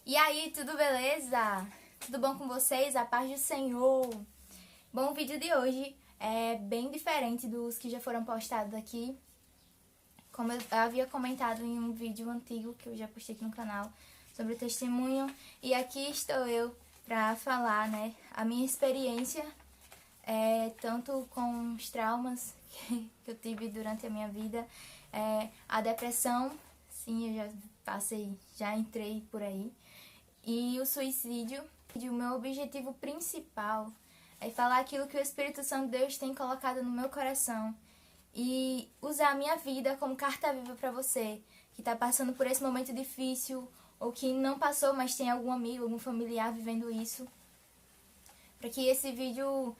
E aí, tudo beleza? Tudo bom com vocês? A paz do Senhor! Bom, o vídeo de hoje é bem diferente dos que já foram postados aqui. Como eu havia comentado em um vídeo antigo que eu já postei aqui no canal sobre o testemunho. E aqui estou eu para falar, né, a minha experiência, tanto com os traumas que eu tive durante a minha vida, a depressão, sim, eu já passei, já entrei por aí. E o suicídio. E o meu objetivo principal é falar aquilo que o Espírito Santo de Deus tem colocado no meu coração e usar a minha vida como carta viva para você que está passando por esse momento difícil ou que não passou, mas tem algum amigo, algum familiar vivendo isso, para que esse vídeo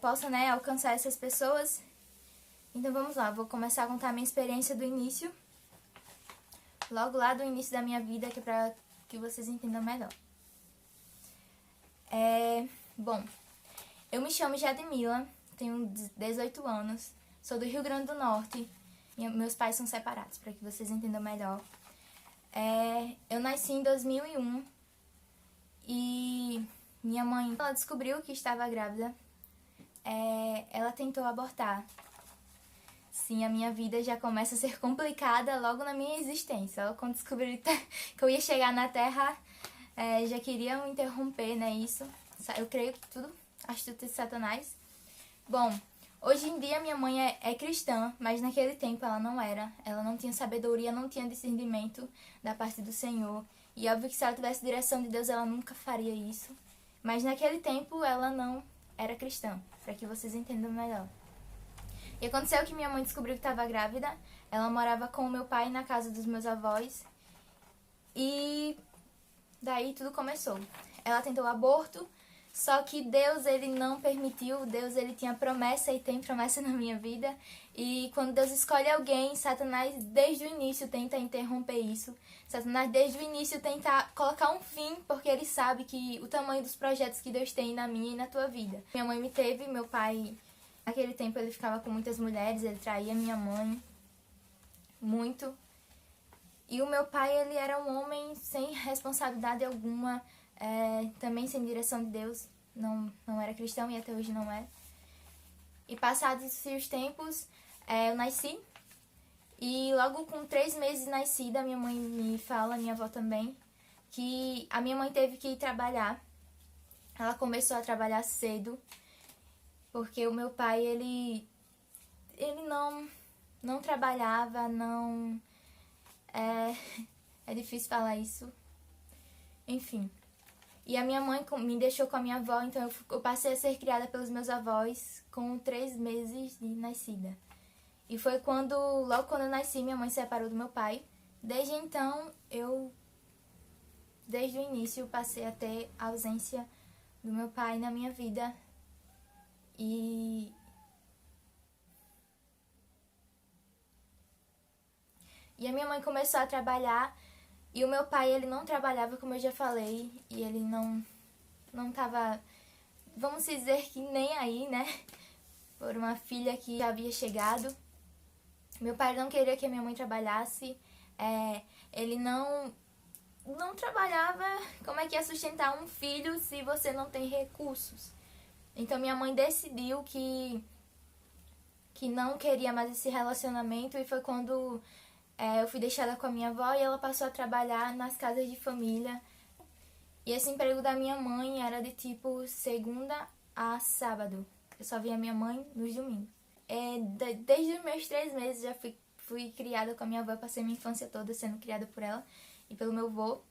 possa, né, alcançar essas pessoas. Então vamos lá, vou começar a contar a minha experiência do início, logo lá do início da minha vida, que é para que vocês entendam melhor. Bom, eu me chamo Jadmila, tenho 18 anos, sou do Rio Grande do Norte, meus pais são separados, para que vocês entendam melhor. Eu nasci em 2001 e minha mãe, ela descobriu que estava grávida, ela tentou abortar. Sim, a minha vida já começa a ser complicada logo na minha existência. Ela, quando descobriu que eu ia chegar na Terra, já queriam interromper, né, isso. Eu creio que tudo astuto de Satanás. Bom, hoje em dia minha mãe é cristã, mas naquele tempo ela não era. Ela não tinha sabedoria, não tinha discernimento da parte do Senhor. E óbvio que se ela tivesse direção de Deus, ela nunca faria isso. Mas naquele tempo ela não era cristã, para que vocês entendam melhor. E aconteceu que minha mãe descobriu que estava grávida. Ela morava com o meu pai na casa dos meus avós. E daí tudo começou. Ela tentou o aborto, só que Deus, ele não permitiu. Deus, ele tinha promessa e tem promessa na minha vida. E quando Deus escolhe alguém, Satanás desde o início tenta interromper isso. Satanás desde o início tenta colocar um fim, porque ele sabe que o tamanho dos projetos que Deus tem na minha e na tua vida. Minha mãe me teve, meu pai, naquele tempo ele ficava com muitas mulheres, ele traía minha mãe muito. E o meu pai, ele era um homem sem responsabilidade alguma, também sem direção de Deus, não era cristão e até hoje não é. E passados os tempos, eu nasci, e logo com 3 meses nascida, minha mãe me fala, minha avó também, que a minha mãe teve que ir trabalhar. Ela começou a trabalhar cedo, porque o meu pai, ele não trabalhava, não... É difícil falar isso. Enfim. E a minha mãe me deixou com a minha avó, então eu passei a ser criada pelos meus avós com 3 meses de nascida. E foi logo quando eu nasci, minha mãe se separou do meu pai. Desde então, desde o início, passei a ter a ausência do meu pai na minha vida. E a minha mãe começou a trabalhar e o meu pai, ele não trabalhava, como eu já falei, e ele não tava, vamos dizer que nem aí, né, por uma filha que já havia chegado. Meu pai não queria que a minha mãe trabalhasse, ele não trabalhava. Como é que ia sustentar um filho se você não tem recursos? Então minha mãe decidiu que não queria mais esse relacionamento, e foi quando eu fui deixada com a minha avó e ela passou a trabalhar nas casas de família. E esse emprego da minha mãe era de tipo segunda a sábado. Eu só via minha mãe nos domingos. Desde os meus 3 meses já fui criada com a minha avó. Eu passei minha infância toda sendo criada por ela e pelo meu avô.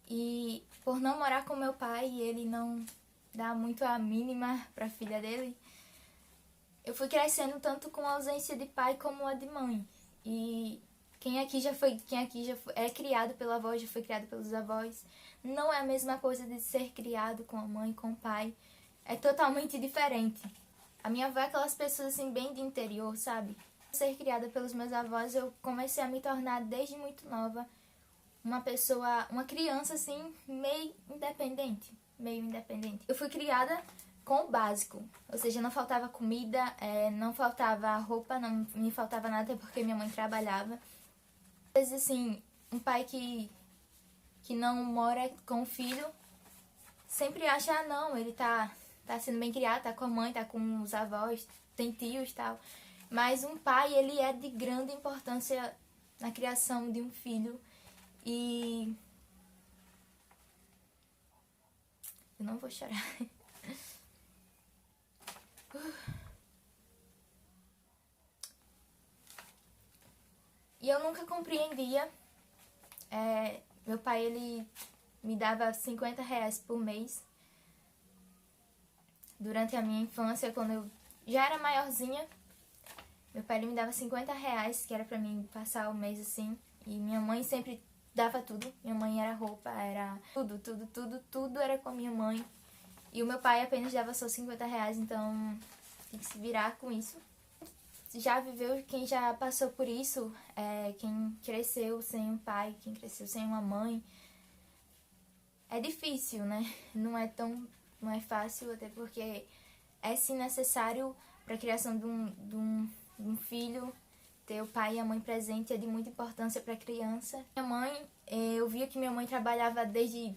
E por não morar com meu pai e ele não dá muito a mínima pra filha dele, eu fui crescendo tanto com a ausência de pai como a de mãe. E quem aqui já é criado pela avó, já foi criado pelos avós, não é a mesma coisa de ser criado com a mãe, com o pai. É totalmente diferente. A minha avó é aquelas pessoas assim bem de interior, sabe? Ser criada pelos meus avós, eu comecei a me tornar desde muito nova uma criança assim meio independente. Eu fui criada com o básico, ou seja, não faltava comida, não faltava roupa, não me faltava nada porque minha mãe trabalhava. Às vezes, assim, um pai que que não mora com o filho sempre acha, ah, não, ele tá sendo bem criado, tá com a mãe, tá com os avós, tem tios e tal. Mas um pai, ele é de grande importância na criação de um filho. E eu não vou chorar. E eu nunca compreendia. Meu pai, ele me dava R$ 50 por mês. Durante a minha infância, quando eu já era maiorzinha, meu pai, ele me dava R$ 50, que era pra mim passar o mês assim. E minha mãe sempre dava tudo. Minha mãe era roupa, era tudo era com a minha mãe. E o meu pai apenas dava só R$ 50, então tem que se virar com isso. Já viveu, quem já passou por isso, quem cresceu sem um pai, quem cresceu sem uma mãe, é difícil, né? Não é fácil, até porque é sim necessário para a criação de um filho, ter o pai e a mãe presente é de muita importância para a criança. Minha mãe, eu via que minha mãe trabalhava desde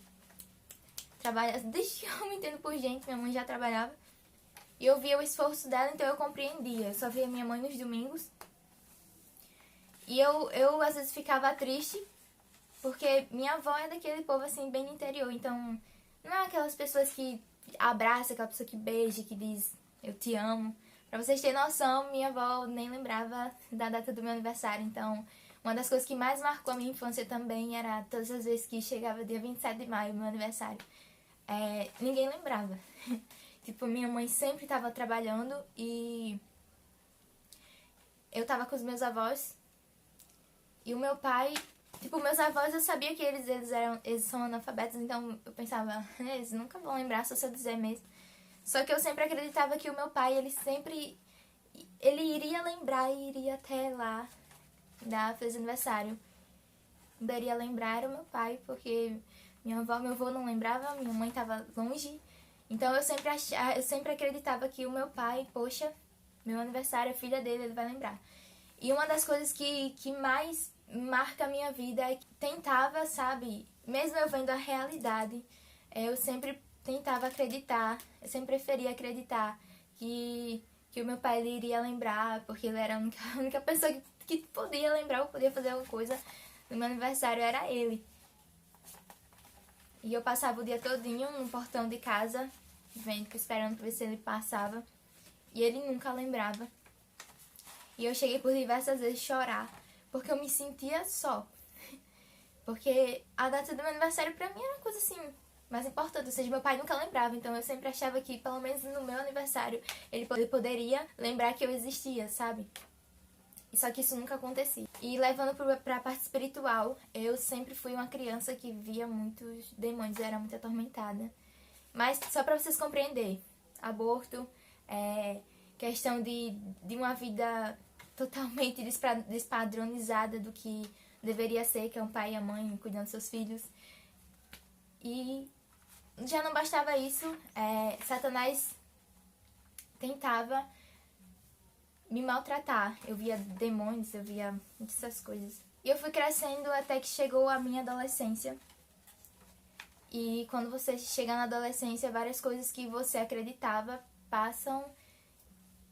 que eu me entendo por gente, minha mãe já trabalhava. E eu via o esforço dela, então eu compreendia. Eu só via minha mãe nos domingos. E eu às vezes ficava triste, porque minha avó é daquele povo assim, bem do interior. Então, não é aquelas pessoas que abraçam, aquela pessoa que beija, que diz eu te amo. Pra vocês terem noção, minha avó nem lembrava da data do meu aniversário. Então, uma das coisas que mais marcou a minha infância também era todas as vezes que chegava dia 27 de maio, meu aniversário. Ninguém lembrava. Tipo, minha mãe sempre estava trabalhando e eu tava com os meus avós. E o meu pai, tipo, meus avós, eu sabia que eles são analfabetos, então eu pensava, eles nunca vão lembrar se eu dizer mesmo. Só que eu sempre acreditava que o meu pai, ele iria lembrar e iria até lá dar feliz aniversário. Daria lembrar era o meu pai, porque minha avó, meu avô não lembrava, minha mãe tava longe. Então eu sempre acreditava que o meu pai, poxa, meu aniversário, a filha dele, ele vai lembrar. E uma das coisas que mais marca a minha vida é que tentava, sabe, mesmo eu vendo a realidade, eu sempre tentava acreditar, eu sempre preferia acreditar que o meu pai ele iria lembrar, porque ele era a única pessoa que podia lembrar ou podia fazer alguma coisa no meu aniversário, era ele. E eu passava o dia todinho no portão de casa, esperando pra ver se ele passava. E ele nunca lembrava. E eu cheguei por diversas vezes chorar, porque eu me sentia só. Porque a data do meu aniversário pra mim era uma coisa assim, mais importante. Ou seja, meu pai nunca lembrava, então eu sempre achava que, pelo menos no meu aniversário, ele poderia lembrar que eu existia, sabe? Só que isso nunca acontecia. E levando pra parte espiritual, eu sempre fui uma criança que via muitos demônios, eu era muito atormentada. Mas só pra vocês compreenderem, aborto, questão de uma vida totalmente despadronizada do que deveria ser, que é um pai e a mãe cuidando dos seus filhos. E já não bastava isso, Satanás tentava me maltratar. Eu via demônios, eu via muitas essas coisas. E eu fui crescendo até que chegou a minha adolescência. E quando você chega na adolescência, várias coisas que você acreditava passam.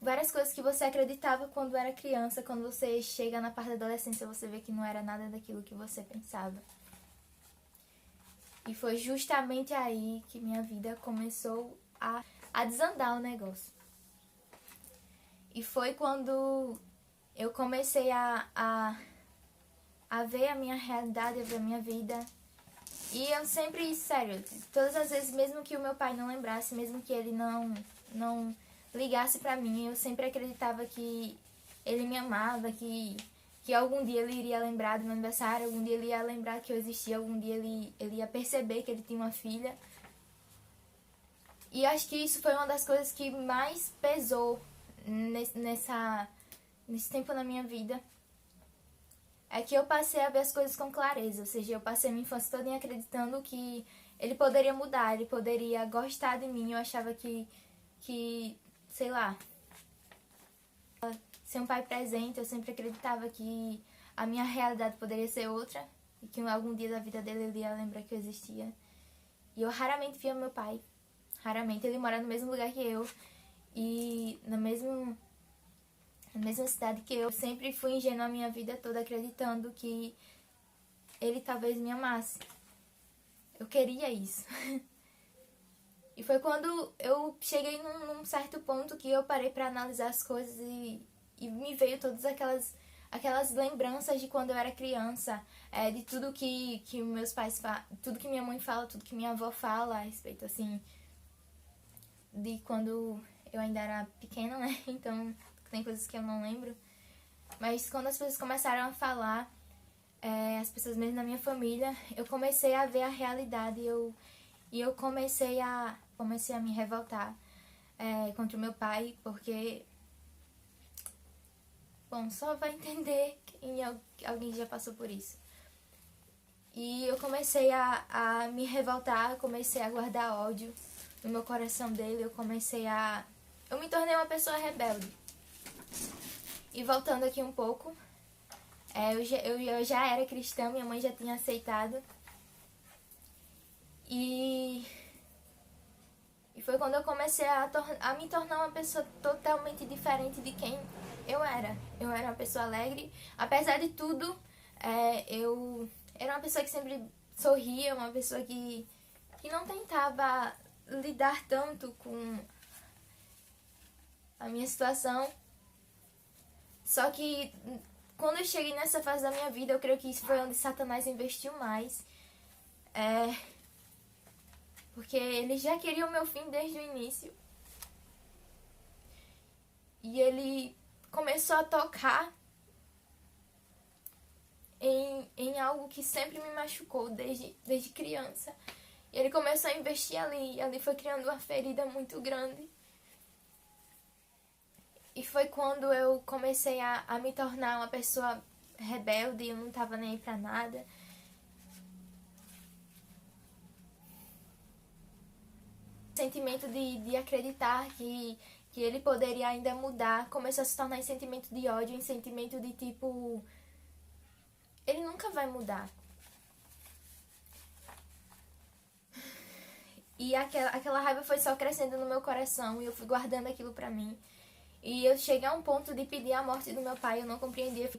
Várias coisas que você acreditava quando era criança, quando você chega na parte da adolescência, você vê que não era nada daquilo que você pensava. E foi justamente aí que minha vida começou a desandar o negócio. E foi quando eu comecei a ver a minha realidade, a ver a minha vida. E eu sempre, sério, todas as vezes, mesmo que o meu pai não lembrasse, mesmo que ele não ligasse pra mim, eu sempre acreditava que ele me amava, que algum dia ele iria lembrar do meu aniversário, algum dia ele ia lembrar que eu existia, algum dia ele ia perceber que ele tinha uma filha. E acho que isso foi uma das coisas que mais pesou nesse tempo na minha vida. É que eu passei a ver as coisas com clareza, ou seja, eu passei a minha infância toda acreditando que ele poderia mudar, ele poderia gostar de mim. Eu achava que sei lá, ser um pai presente, eu sempre acreditava que a minha realidade poderia ser outra. e que algum dia da vida dele ele ia lembrar que eu existia. E eu raramente via meu pai, raramente. Ele mora no mesmo lugar que eu e na mesma cidade que eu. Sempre fui ingênua a minha vida toda acreditando que ele talvez me amasse. Eu queria isso. E foi quando eu cheguei num certo ponto que eu parei pra analisar as coisas e me veio todas aquelas lembranças de quando eu era criança, de tudo que meus pais falam, tudo que minha mãe fala, tudo que minha avó fala a respeito, assim, de quando eu ainda era pequena, né? Então tem coisas que eu não lembro. Mas quando as pessoas começaram a falar, as pessoas mesmo da minha família, eu comecei a ver a realidade e eu comecei a me revoltar contra o meu pai, porque, bom, só vai entender quem alguém já passou por isso. E eu comecei a me revoltar, comecei a guardar ódio no meu coração dele, eu me tornei uma pessoa rebelde. E voltando aqui um pouco, eu já era cristã, minha mãe já tinha aceitado. E foi quando eu comecei a me tornar uma pessoa totalmente diferente de quem eu era. Eu era uma pessoa alegre, apesar de tudo, eu era uma pessoa que sempre sorria, uma pessoa que não tentava lidar tanto com a minha situação. Só que quando eu cheguei nessa fase da minha vida, eu creio que isso foi onde Satanás investiu mais. Porque ele já queria o meu fim desde o início. E ele começou a tocar em algo que sempre me machucou desde criança. E ele começou a investir ali. E ali foi criando uma ferida muito grande. E foi quando eu comecei a me tornar uma pessoa rebelde. Eu não tava nem aí pra nada. Sentimento de acreditar que ele poderia ainda mudar começou a se tornar em sentimento de ódio, em sentimento de tipo, ele nunca vai mudar. E aquela raiva foi só crescendo no meu coração e eu fui guardando aquilo pra mim. E eu cheguei a um ponto de pedir a morte do meu pai, eu não compreendia.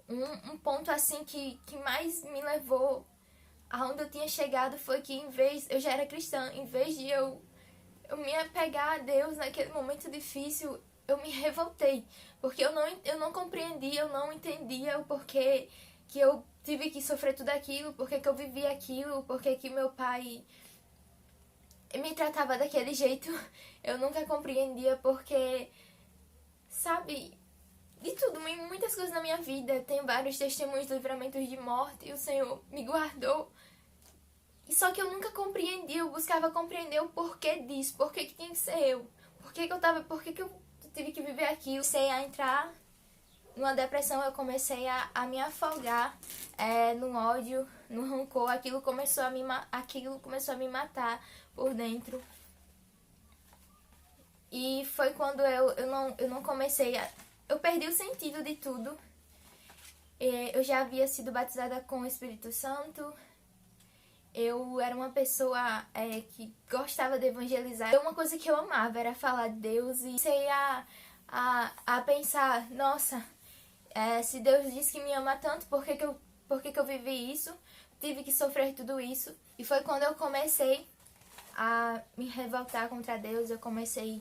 Um ponto assim que mais me levou aonde eu tinha chegado foi que eu já era cristã, em vez de eu me apegar a Deus naquele momento difícil, eu me revoltei. Porque eu não compreendia, eu não entendia o porquê que eu tive que sofrer tudo aquilo, porquê que eu vivi aquilo, porquê que meu pai me tratava daquele jeito. Eu nunca compreendia porque, sabe, de tudo, muitas coisas na minha vida. Tenho vários testemunhos de livramentos de morte e o Senhor me guardou. Só que eu nunca compreendi, eu buscava compreender o porquê disso, porquê que tinha que ser eu, porquê que eu tive que viver aquilo. Comecei a entrar numa depressão, eu comecei a me afogar no ódio, no rancor, aquilo começou a me matar por dentro. E foi quando eu não comecei eu perdi o sentido de tudo. Eu já havia sido batizada com o Espírito Santo. Eu era uma pessoa que gostava de evangelizar. Uma coisa que eu amava era falar de Deus. E comecei a pensar, nossa, se Deus disse que me ama tanto, por que que eu vivi isso? Tive que sofrer tudo isso. E foi quando eu comecei a me revoltar contra Deus. Eu comecei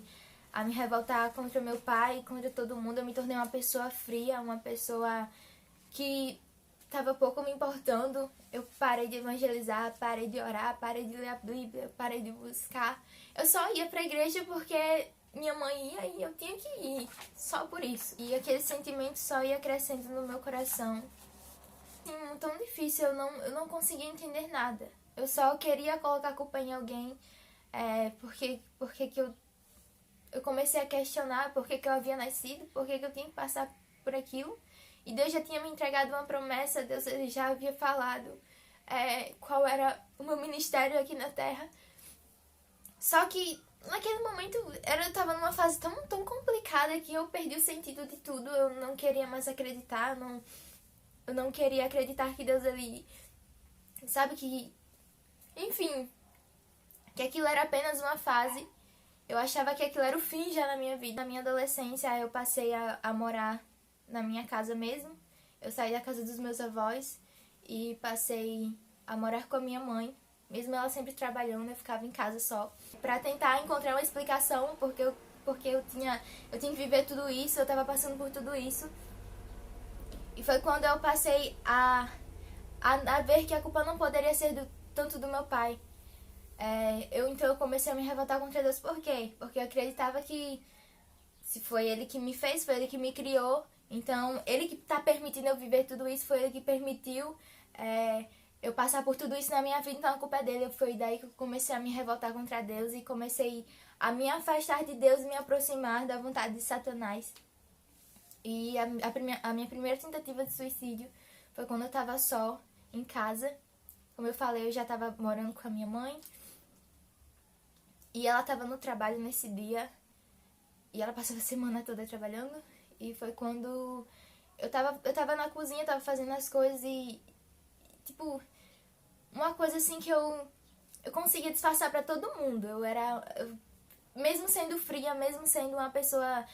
a me revoltar contra meu pai, contra todo mundo. Eu me tornei uma pessoa fria, uma pessoa que estava pouco me importando. Eu parei de evangelizar, parei de orar, parei de ler a Bíblia, parei de buscar. Eu só ia pra igreja porque minha mãe ia e eu tinha que ir, só por isso. E aquele sentimento só ia crescendo no meu coração. Assim, tão difícil, eu não conseguia entender nada. Eu só queria colocar a culpa em alguém, porque que eu comecei a questionar por que eu havia nascido, por que eu tinha que passar por aquilo. E Deus já tinha me entregado uma promessa, Deus já havia falado qual era o meu ministério aqui na Terra. Só que naquele momento eu estava numa fase tão complicada que eu perdi o sentido de tudo. Eu não queria mais acreditar, Eu não queria acreditar que Deus, ele... Sabe que... Enfim, que aquilo era apenas uma fase. Eu achava que aquilo era o fim já na minha vida. Na minha adolescência, eu passei a morar na minha casa mesmo. Eu saí da casa dos meus avós e passei a morar com a minha mãe. Mesmo ela sempre trabalhando, eu ficava em casa só. Pra tentar encontrar uma explicação, porque eu tinha que viver tudo isso, eu tava passando por tudo isso. E foi quando eu passei a ver que a culpa não poderia ser tanto do meu pai. Então eu comecei a me revoltar contra Deus. Por quê? Porque eu acreditava que se foi Ele que me fez, foi Ele que me criou. Então, Ele que tá permitindo eu viver tudo isso, foi Ele que permitiu eu passar por tudo isso na minha vida, então a culpa é dele. Foi daí que eu comecei a me revoltar contra Deus e comecei a me afastar de Deus e me aproximar da vontade de Satanás. E a minha primeira tentativa de suicídio foi quando eu tava só, em casa. Como eu falei, eu já tava morando com a minha mãe. E ela tava no trabalho nesse dia. E ela passava a semana toda trabalhando. E foi quando eu tava na cozinha, tava fazendo as coisas e... Tipo, uma coisa assim que eu conseguia disfarçar pra todo mundo. Mesmo sendo fria, mesmo sendo uma pessoa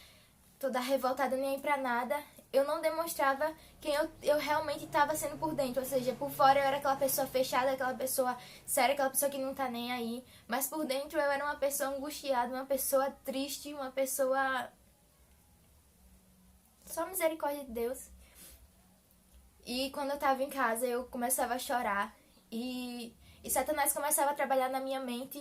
toda revoltada, nem aí pra nada, eu não demonstrava quem eu realmente estava sendo por dentro. Ou seja, por fora eu era aquela pessoa fechada, aquela pessoa séria, aquela pessoa que não tá nem aí. Mas por dentro eu era uma pessoa angustiada, uma pessoa triste, uma pessoa... Só misericórdia de Deus. E quando eu tava em casa, eu começava a chorar. E Satanás começava a trabalhar na minha mente.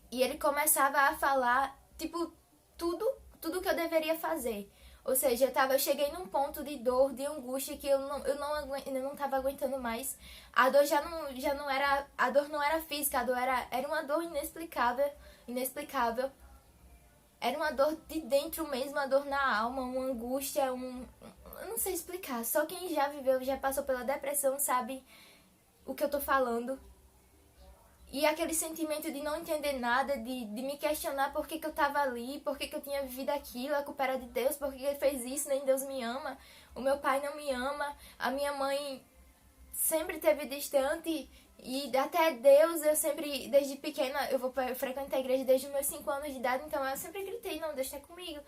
E ele começava a falar, tipo, tudo que eu deveria fazer. Ou seja, eu cheguei num ponto de dor, de angústia, que eu não tava aguentando mais. A dor já não era... A dor não era física, a dor era uma dor inexplicável. Era uma dor de dentro mesmo, uma dor na alma, uma angústia, eu não sei explicar. Só quem já viveu, já passou pela depressão, sabe o que eu tô falando. E aquele sentimento de não entender nada, de me questionar por que eu tava ali, por que eu tinha vivido aquilo, a culpa era de Deus, por que ele fez isso, nem Deus me ama, o meu pai não me ama, a minha mãe sempre esteve distante, e até Deus, eu sempre, desde pequena, eu frequento a igreja desde os meus 5 anos de idade, então eu sempre gritei, não, Deus está comigo.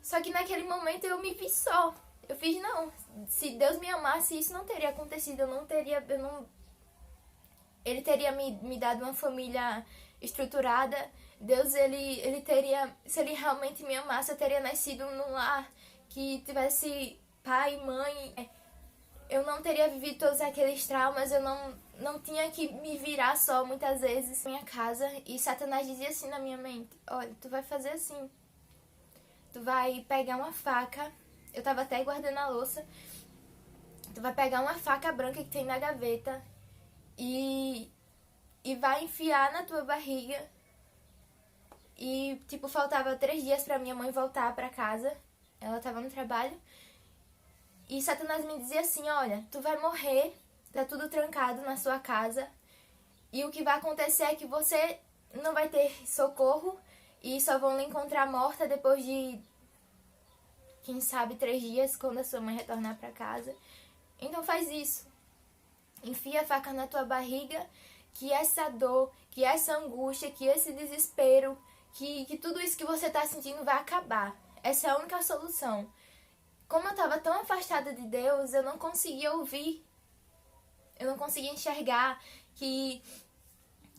Só que naquele momento eu me vi só. Eu fiz, não, se Deus me amasse, isso não teria acontecido, Ele teria me dado uma família estruturada. Deus, ele teria, se ele realmente me amasse, eu teria nascido num lar que tivesse pai, mãe. Eu não teria vivido todos aqueles traumas, eu não tinha que me virar só muitas vezes na minha casa. E Satanás dizia assim na minha mente, olha, tu vai fazer assim. Tu vai pegar uma faca, eu tava até guardando a louça. Tu vai pegar uma faca branca que tem na gaveta e vai enfiar na tua barriga. E, tipo, faltava 3 dias pra minha mãe voltar pra casa. Ela tava no trabalho. E Satanás me dizia assim, olha, tu vai morrer, tá tudo trancado na sua casa. E o que vai acontecer é que você não vai ter socorro e só vão lhe encontrar morta depois de, quem sabe, 3 dias, quando a sua mãe retornar pra casa. Então faz isso. Enfia a faca na tua barriga, que essa dor, que essa angústia, que esse desespero, que tudo isso que você tá sentindo vai acabar. Essa é a única solução. Como eu estava tão afastada de Deus, eu não conseguia ouvir. Eu não conseguia enxergar que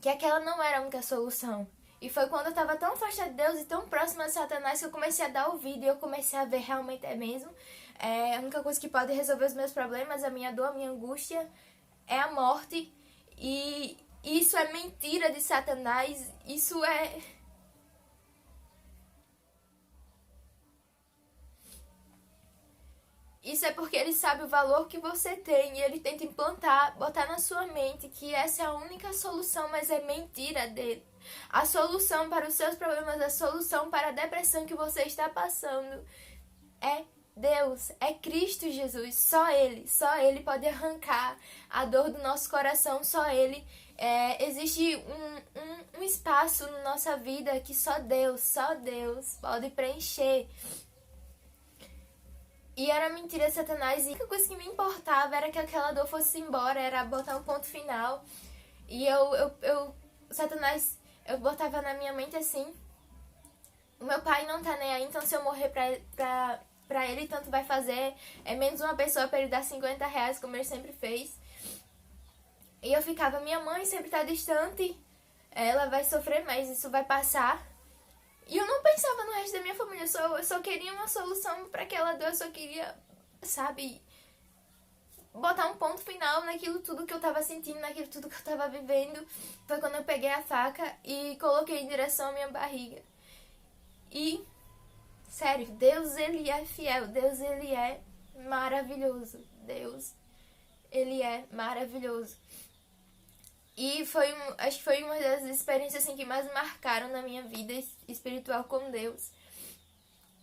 aquela não era a única solução. E foi quando eu estava tão afastada de Deus e tão próxima de Satanás que eu comecei a dar ouvido e eu comecei a ver realmente é mesmo. A única coisa que pode resolver os meus problemas, a minha dor, a minha angústia, é a morte. E isso é mentira de Satanás. Isso é... Isso é porque ele sabe o valor que você tem e ele tenta implantar, botar na sua mente que essa é a única solução, mas é mentira dele. A solução para os seus problemas, a solução para a depressão que você está passando é Deus, é Cristo Jesus. Só Ele pode arrancar a dor do nosso coração, só Ele. Existe um espaço na nossa vida que só Deus pode preencher. E era mentira de Satanás, e a única coisa que me importava era que aquela dor fosse embora, era botar um ponto final. E Satanás, eu botava na minha mente assim: o meu pai não tá nem aí, então se eu morrer pra ele, tanto vai fazer. É menos uma pessoa pra ele dar R$ 50, como ele sempre fez. E eu ficava: minha mãe sempre tá distante, ela vai sofrer, mas isso vai passar. E eu não pensava no resto da minha família, eu só queria uma solução pra aquela dor, eu só queria, sabe, botar um ponto final naquilo tudo que eu tava sentindo, naquilo tudo que eu tava vivendo. Foi quando eu peguei a faca e coloquei em direção à minha barriga. E, sério, Deus, ele é fiel, Deus, ele é maravilhoso, Deus, ele é maravilhoso. E acho que foi uma das experiências assim, que mais marcaram na minha vida espiritual com Deus.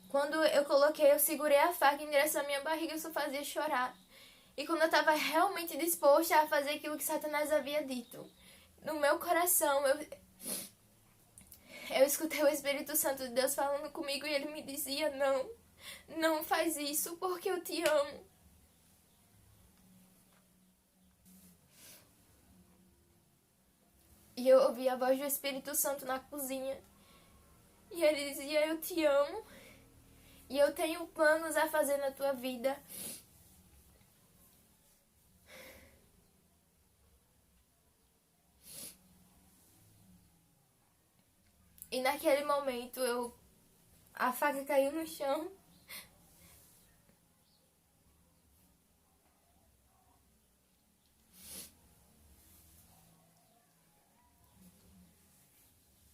Quando eu segurei a faca em direção à minha barriga, eu só fazia chorar. E quando eu estava realmente disposta a fazer aquilo que Satanás havia dito, no meu coração, eu escutei o Espírito Santo de Deus falando comigo, e ele me dizia: não faz isso, porque eu te amo. E eu ouvi a voz do Espírito Santo na cozinha. E ele dizia: eu te amo. E eu tenho planos a fazer na tua vida. E naquele momento a faca caiu no chão.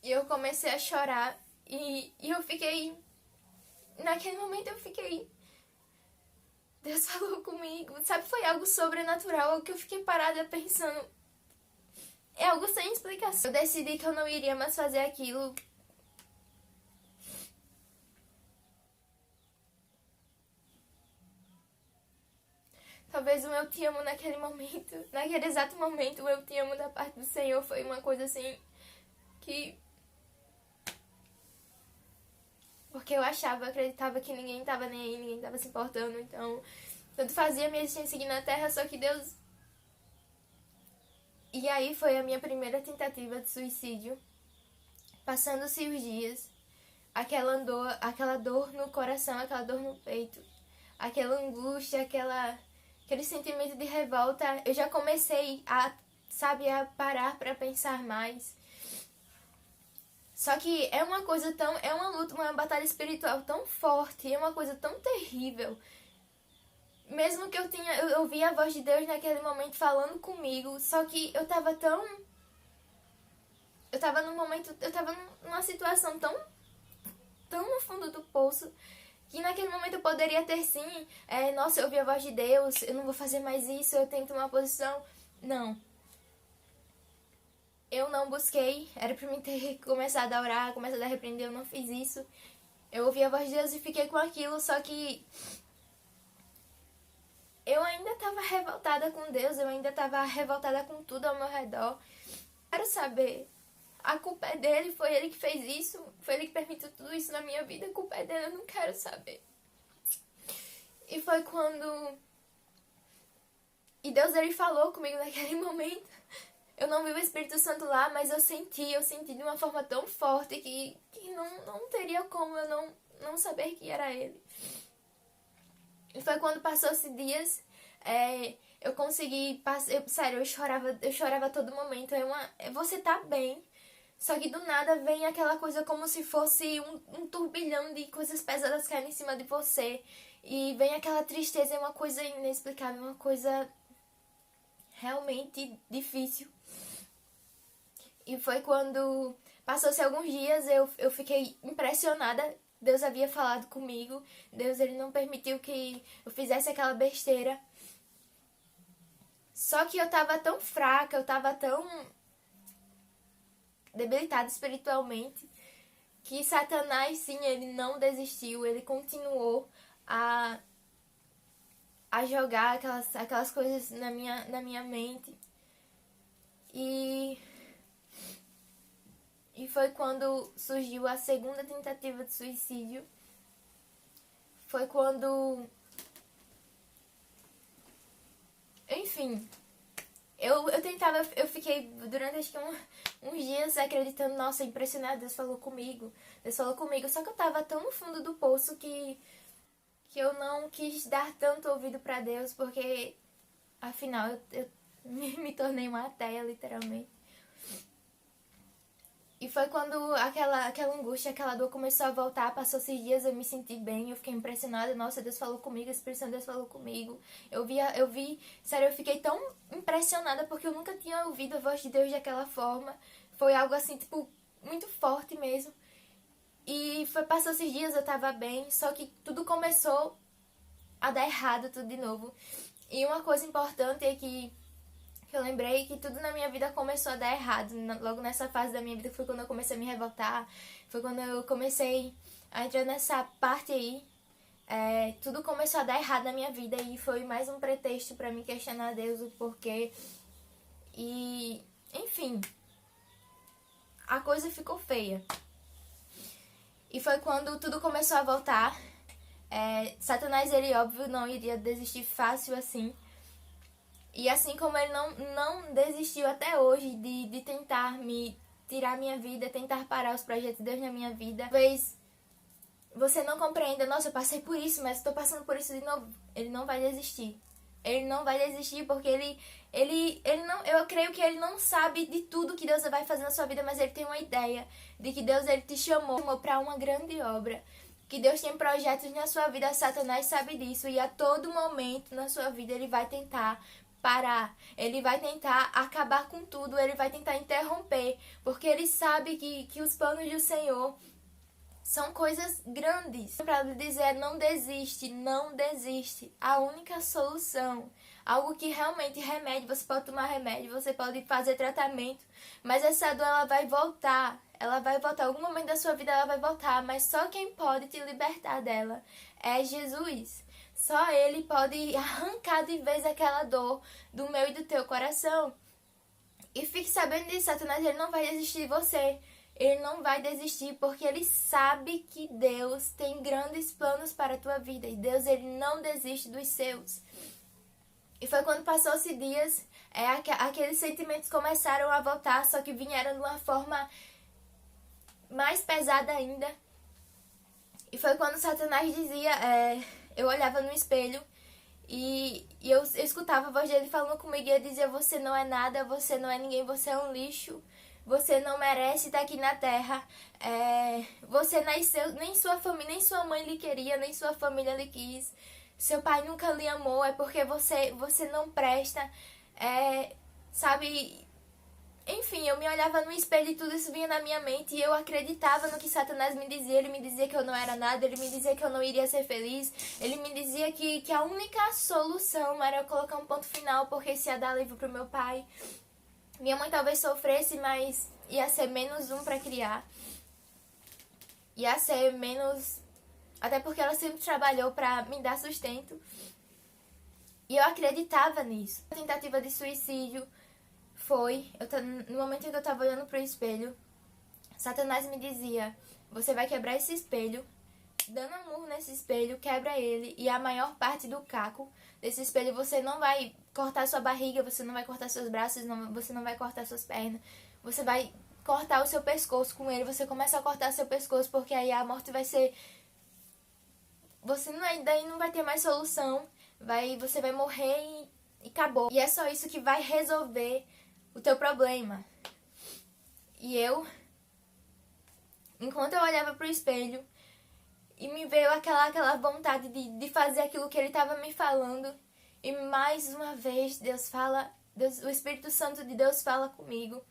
E eu comecei a chorar. E eu fiquei... Naquele momento eu fiquei... Deus falou comigo. Sabe, foi algo sobrenatural. Algo que eu fiquei parada pensando. É algo sem explicação. Eu decidi que eu não iria mais fazer aquilo. Talvez o eu te amo naquele momento, naquele exato momento, o eu te amo da parte do Senhor foi uma coisa assim que... Porque eu acreditava que ninguém tava nem aí, ninguém tava se importando, então... Tanto fazia minha existência seguir na Terra, só que Deus... E aí foi a minha primeira tentativa de suicídio. Passando-se os dias, aquela dor no coração, aquela dor no peito, aquela angústia, aquele sentimento de revolta, eu já comecei a parar pra pensar mais. Só que é uma coisa tão... É uma luta, uma batalha espiritual tão forte, é uma coisa tão terrível. Mesmo que eu ouvi a voz de Deus naquele momento falando comigo, só que eu tava tão... Eu tava numa situação tão no fundo do poço, que naquele momento eu poderia ter sim, nossa, eu ouvi a voz de Deus, eu não vou fazer mais isso, eu tenho que tomar uma posição. Não. Eu não busquei, era pra mim ter começado a orar, começado a repreender, eu não fiz isso. Eu ouvi a voz de Deus e fiquei com aquilo, só que eu ainda tava revoltada com Deus, eu ainda tava revoltada com tudo ao meu redor. Quero saber, a culpa é dele, foi ele que fez isso, foi ele que permitiu tudo isso na minha vida, a culpa é dele, eu não quero saber. E foi quando... E Deus, ele falou comigo naquele momento. Eu não vi o Espírito Santo lá, mas eu senti de uma forma tão forte que não teria como eu não saber que era ele. E foi quando passou-se dias, eu consegui... Sério, eu chorava a todo momento. Você tá bem, só que do nada vem aquela coisa como se fosse um turbilhão de coisas pesadas caindo em cima de você. E vem aquela tristeza, é uma coisa inexplicável, uma coisa realmente difícil. E foi quando passou-se alguns dias, eu fiquei impressionada. Deus havia falado comigo. Deus, ele não permitiu que eu fizesse aquela besteira. Só que eu tava tão fraca, eu tava tão debilitada espiritualmente, que Satanás, sim, ele não desistiu. Ele continuou a jogar aquelas coisas na minha mente. E foi quando surgiu a segunda tentativa de suicídio. Foi quando enfim, eu tentava, eu fiquei durante acho que uns dias acreditando, nossa, impressionada, Deus falou comigo, só que eu tava tão no fundo do poço que eu não quis dar tanto ouvido pra Deus, porque afinal eu me tornei uma ateia, literalmente. E foi quando aquela angústia, aquela dor começou a voltar, passou esses dias, eu me senti bem, eu fiquei impressionada, nossa, Deus falou comigo, a Espírito Santo Deus falou comigo. Sério, eu fiquei tão impressionada porque eu nunca tinha ouvido a voz de Deus daquela forma. Foi algo assim, tipo, muito forte mesmo. E passou esses dias, eu tava bem, só que tudo começou a dar errado, tudo de novo. E uma coisa importante é que eu lembrei que tudo na minha vida começou a dar errado. Logo nessa fase da minha vida foi quando eu comecei a me revoltar. Foi quando eu comecei a entrar nessa parte aí. Tudo começou a dar errado na minha vida. E foi mais um pretexto pra mim questionar a Deus o porquê. E, enfim, a coisa ficou feia. E foi quando tudo começou a voltar. Satanás, ele óbvio não iria desistir fácil assim. E assim como ele não desistiu até hoje de tentar me tirar minha vida, tentar parar os projetos de Deus na minha vida. Talvez você não compreenda, nossa, eu passei por isso, mas estou passando por isso de novo. Ele não vai desistir. Ele não vai desistir porque ele não, eu creio que ele não sabe de tudo que Deus vai fazer na sua vida, mas ele tem uma ideia de que Deus ele te chamou para uma grande obra. Que Deus tem projetos na sua vida, Satanás sabe disso. E a todo momento na sua vida ele vai tentar parar, ele vai tentar acabar com tudo, ele vai tentar interromper, porque ele sabe que os planos do Senhor são coisas grandes. Para lhe dizer, não desiste, não desiste. A única solução, algo que realmente remédio, você pode tomar remédio, você pode fazer tratamento, mas essa dor ela vai voltar. Ela vai voltar, algum momento da sua vida ela vai voltar, mas só quem pode te libertar dela é Jesus. Só Ele pode arrancar de vez aquela dor do meu e do teu coração. E fique sabendo disso, Satanás, ele não vai desistir de você. Ele não vai desistir porque ele sabe que Deus tem grandes planos para a tua vida. E Deus, ele não desiste dos seus. E foi quando passou-se dias, aqueles sentimentos começaram a voltar, só que vieram de uma forma mais pesada ainda. E foi quando Satanás dizia, eu olhava no espelho e eu escutava a voz dele falando comigo e ele dizia, você não é nada, você não é ninguém, você é um lixo, você não merece estar aqui na terra, você nasceu, nem sua família, nem sua mãe lhe queria, nem sua família lhe quis, seu pai nunca lhe amou, é porque você não presta, sabe... Enfim, eu me olhava no espelho e tudo isso vinha na minha mente e eu acreditava no que Satanás me dizia. Ele me dizia que eu não era nada, ele me dizia que eu não iria ser feliz, ele me dizia que a única solução era eu colocar um ponto final porque isso ia dar alívio pro meu pai. Minha mãe talvez sofresse, mas ia ser menos um pra criar. Ia ser menos... Até porque ela sempre trabalhou pra me dar sustento. E eu acreditava nisso. A tentativa de suicídio... no momento em que eu tava olhando pro espelho, Satanás me dizia, você vai quebrar esse espelho, dando um murro nesse espelho, quebra ele, e a maior parte do caco desse espelho você não vai cortar sua barriga, você não vai cortar seus braços, você não vai cortar suas pernas, você vai cortar o seu pescoço com ele, você começa a cortar seu pescoço, porque aí a morte vai ser... daí não vai ter mais solução, você vai morrer e acabou. E é só isso que vai resolver o teu problema. E enquanto eu olhava pro espelho e me veio aquela vontade de fazer aquilo que ele estava me falando, e mais uma vez o Espírito Santo de Deus fala comigo.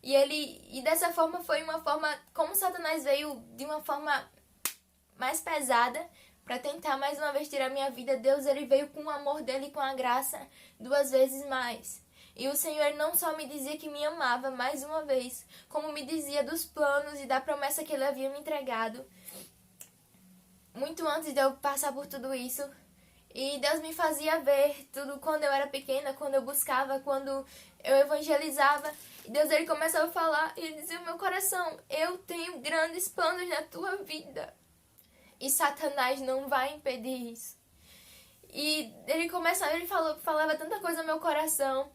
E dessa forma foi uma forma, como Satanás veio de uma forma mais pesada para tentar mais uma vez tirar minha vida, Deus ele veio com o amor dele e com a graça 2 vezes mais. E o Senhor não só me dizia que me amava mais uma vez, como me dizia dos planos e da promessa que ele havia me entregado. Muito antes de eu passar por tudo isso. E Deus me fazia ver tudo quando eu era pequena, quando eu buscava, quando eu evangelizava. E Deus ele começava a falar e ele dizia no meu coração, eu tenho grandes planos na tua vida. E Satanás não vai impedir isso. E falava tanta coisa no meu coração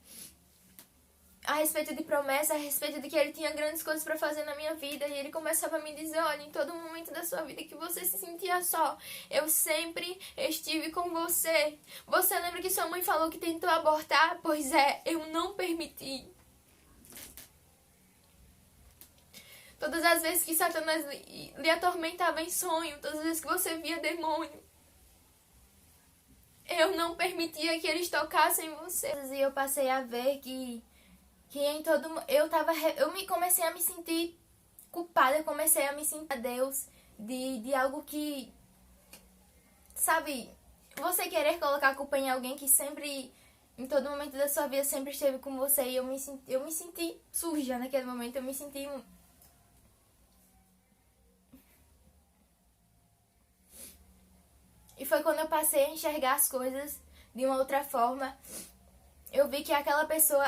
a respeito de promessa, a respeito de que ele tinha grandes coisas para fazer na minha vida. E ele começava a me dizer, olha, em todo momento da sua vida que você se sentia só, eu sempre estive com você. Você lembra que sua mãe falou que tentou abortar? Pois é, eu não permiti. Todas as vezes que Satanás lhe atormentava em sonho, todas as vezes que você via demônio, eu não permitia que eles tocassem você. E eu passei a ver que em todo comecei a me sentir culpada, eu comecei a me sentir a Deus de algo que, sabe, você querer colocar a culpa em alguém que sempre, em todo momento da sua vida, sempre esteve com você. E eu me senti suja naquele momento, eu me senti E foi quando eu passei a enxergar as coisas de uma outra forma. Eu vi que aquela pessoa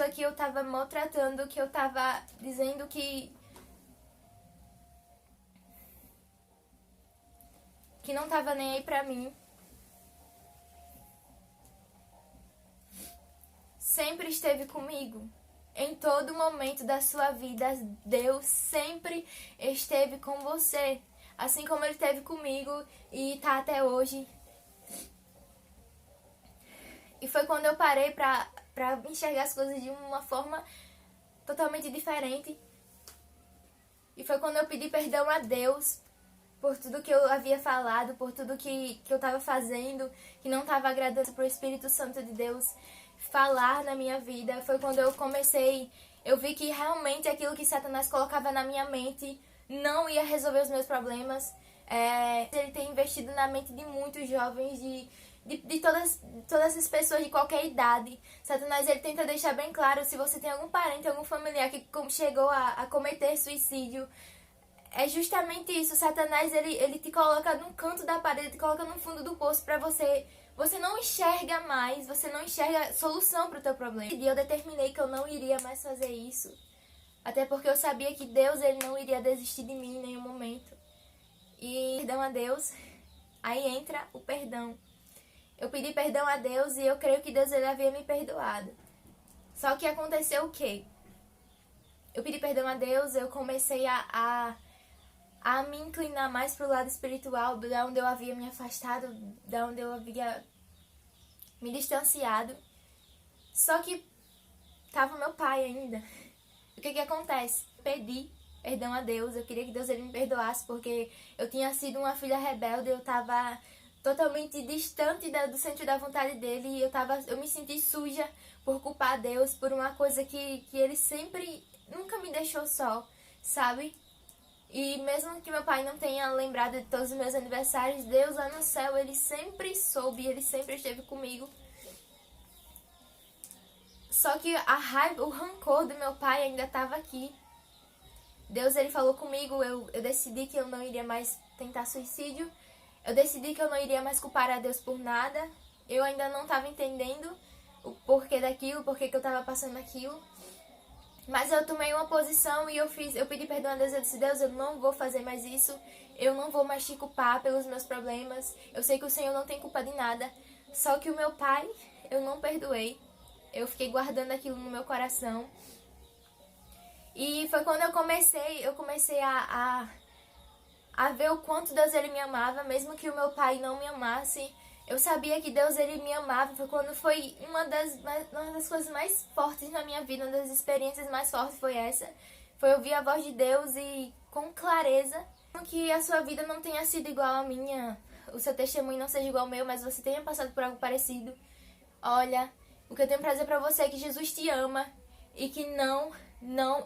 que eu tava maltratando, que eu tava dizendo que não tava nem aí pra mim, sempre esteve comigo. Em todo momento da sua vida, Deus sempre esteve com você. Assim como Ele esteve comigo e tá até hoje. E foi quando eu parei pra enxergar as coisas de uma forma totalmente diferente. E foi quando eu pedi perdão a Deus por tudo que eu havia falado, por tudo que eu estava fazendo, que não estava agradando pro Espírito Santo de Deus falar na minha vida. Foi quando eu vi que realmente aquilo que Satanás colocava na minha mente não ia resolver os meus problemas. Ele tem investido na mente de muitos jovens, de todas as pessoas de qualquer idade. Satanás, ele tenta deixar bem claro, se você tem algum parente, algum familiar que chegou a cometer suicídio, é justamente isso. Satanás, ele te coloca num canto da parede, te coloca no fundo do poço pra você não enxerga mais, você não enxerga solução pro teu problema. E eu determinei que eu não iria mais fazer isso. Até porque eu sabia que Deus, ele não iria desistir de mim em nenhum momento. E perdão a Deus, aí entra o perdão. Eu pedi perdão a Deus e eu creio que Deus, ele havia me perdoado. Só que aconteceu o quê? Eu pedi perdão a Deus, eu comecei a me inclinar mais pro lado espiritual, da onde eu havia me afastado, da onde eu havia me distanciado. Só que tava meu pai ainda. O que acontece? Eu pedi perdão a Deus, eu queria que Deus, ele me perdoasse, porque eu tinha sido uma filha rebelde, eu tava totalmente distante do centro da vontade dele, e eu me senti suja por culpar Deus por uma coisa que ele sempre, nunca me deixou só, sabe? E mesmo que meu pai não tenha lembrado de todos os meus aniversários, Deus lá no céu, ele sempre soube, ele sempre esteve comigo. Só que a raiva, o rancor do meu pai ainda estava aqui. Deus, ele falou comigo, eu decidi que eu não iria mais tentar suicídio. Eu decidi que eu não iria mais culpar a Deus por nada. Eu ainda não estava entendendo o porquê daquilo, o porquê que eu estava passando aquilo. Mas eu tomei uma posição e eu pedi perdão a Deus. Eu disse, Deus, eu não vou fazer mais isso. Eu não vou mais te culpar pelos meus problemas. Eu sei que o Senhor não tem culpa de nada. Só que o meu pai, eu não perdoei. Eu fiquei guardando aquilo no meu coração. E foi quando eu comecei a ver o quanto Deus, ele me amava, mesmo que o meu pai não me amasse. Eu sabia que Deus, ele me amava. Foi quando foi uma das coisas mais fortes na minha vida, uma das experiências mais fortes foi essa. Foi ouvir a voz de Deus e com clareza, que a sua vida não tenha sido igual à minha, o seu testemunho não seja igual ao meu, mas você tenha passado por algo parecido. Olha, o que eu tenho pra dizer pra você é que Jesus te ama e que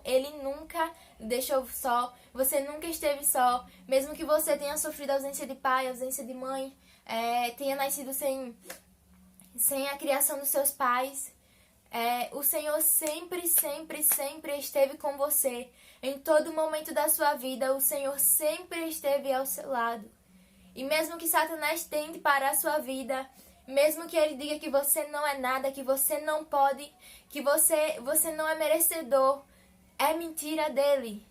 ele nunca deixou só, você nunca esteve só, mesmo que você tenha sofrido ausência de pai, ausência de mãe, tenha nascido sem a criação dos seus pais, o Senhor sempre, sempre, sempre esteve com você. Em todo momento da sua vida, o Senhor sempre esteve ao seu lado. E mesmo que Satanás tente parar a sua vida, mesmo que ele diga que você não é nada, que você não pode, que você não é merecedor, é mentira dele.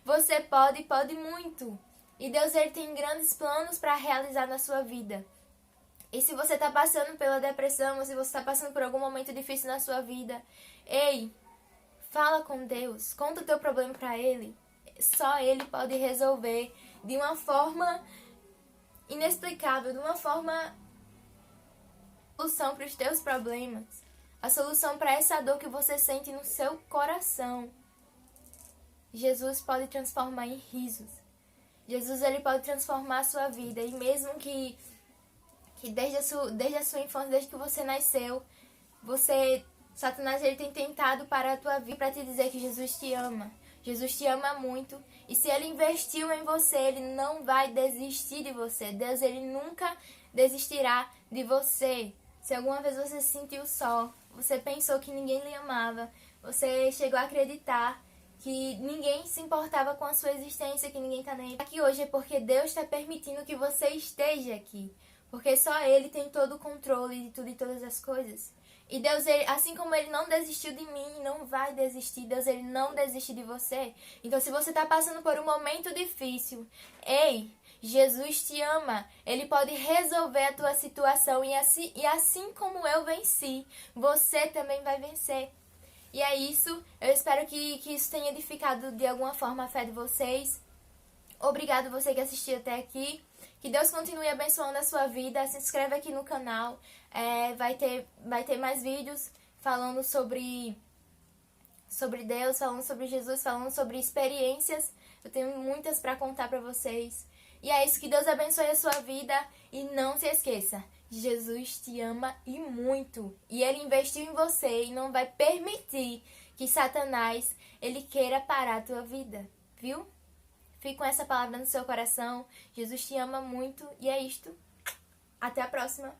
Você pode muito. E Deus, ele tem grandes planos para realizar na sua vida. E se você tá passando pela depressão, ou se você tá passando por algum momento difícil na sua vida, ei, fala com Deus, conta o teu problema pra Ele. Só Ele pode resolver de uma forma inexplicável, de uma forma solução para os teus problemas, a solução para essa dor que você sente no seu coração. Jesus pode transformar em risos. Jesus, ele pode transformar a sua vida. E mesmo que desde a sua infância, desde que você nasceu, Satanás, ele tem tentado para a tua vida para te dizer que Jesus te ama. Jesus te ama muito. E se ele investiu em você, ele não vai desistir de você. Deus, ele nunca desistirá de você. Se alguma vez você se sentiu só, você pensou que ninguém lhe amava, você chegou a acreditar que ninguém se importava com a sua existência, que ninguém tá nem aqui hoje, é porque Deus está permitindo que você esteja aqui. Porque só Ele tem todo o controle de tudo e todas as coisas. E Deus, ele, assim como Ele não desistiu de mim, não vai desistir. Deus, Ele não desiste de você. Então, se você está passando por um momento difícil, ei, Jesus te ama. Ele pode resolver a tua situação. E assim como eu venci, você também vai vencer. E é isso. Eu espero que isso tenha edificado de alguma forma a fé de vocês. Obrigado você que assistiu até aqui. Que Deus continue abençoando a sua vida. Se inscreve aqui no canal. Vai ter mais vídeos falando sobre Deus, falando sobre Jesus, falando sobre experiências. Eu tenho muitas para contar para vocês. E é isso, que Deus abençoe a sua vida. E não se esqueça, Jesus te ama e muito. E Ele investiu em você e não vai permitir que Satanás ele queira parar a tua vida, viu? Fique com essa palavra no seu coração. Jesus te ama muito. E é isto. Até a próxima.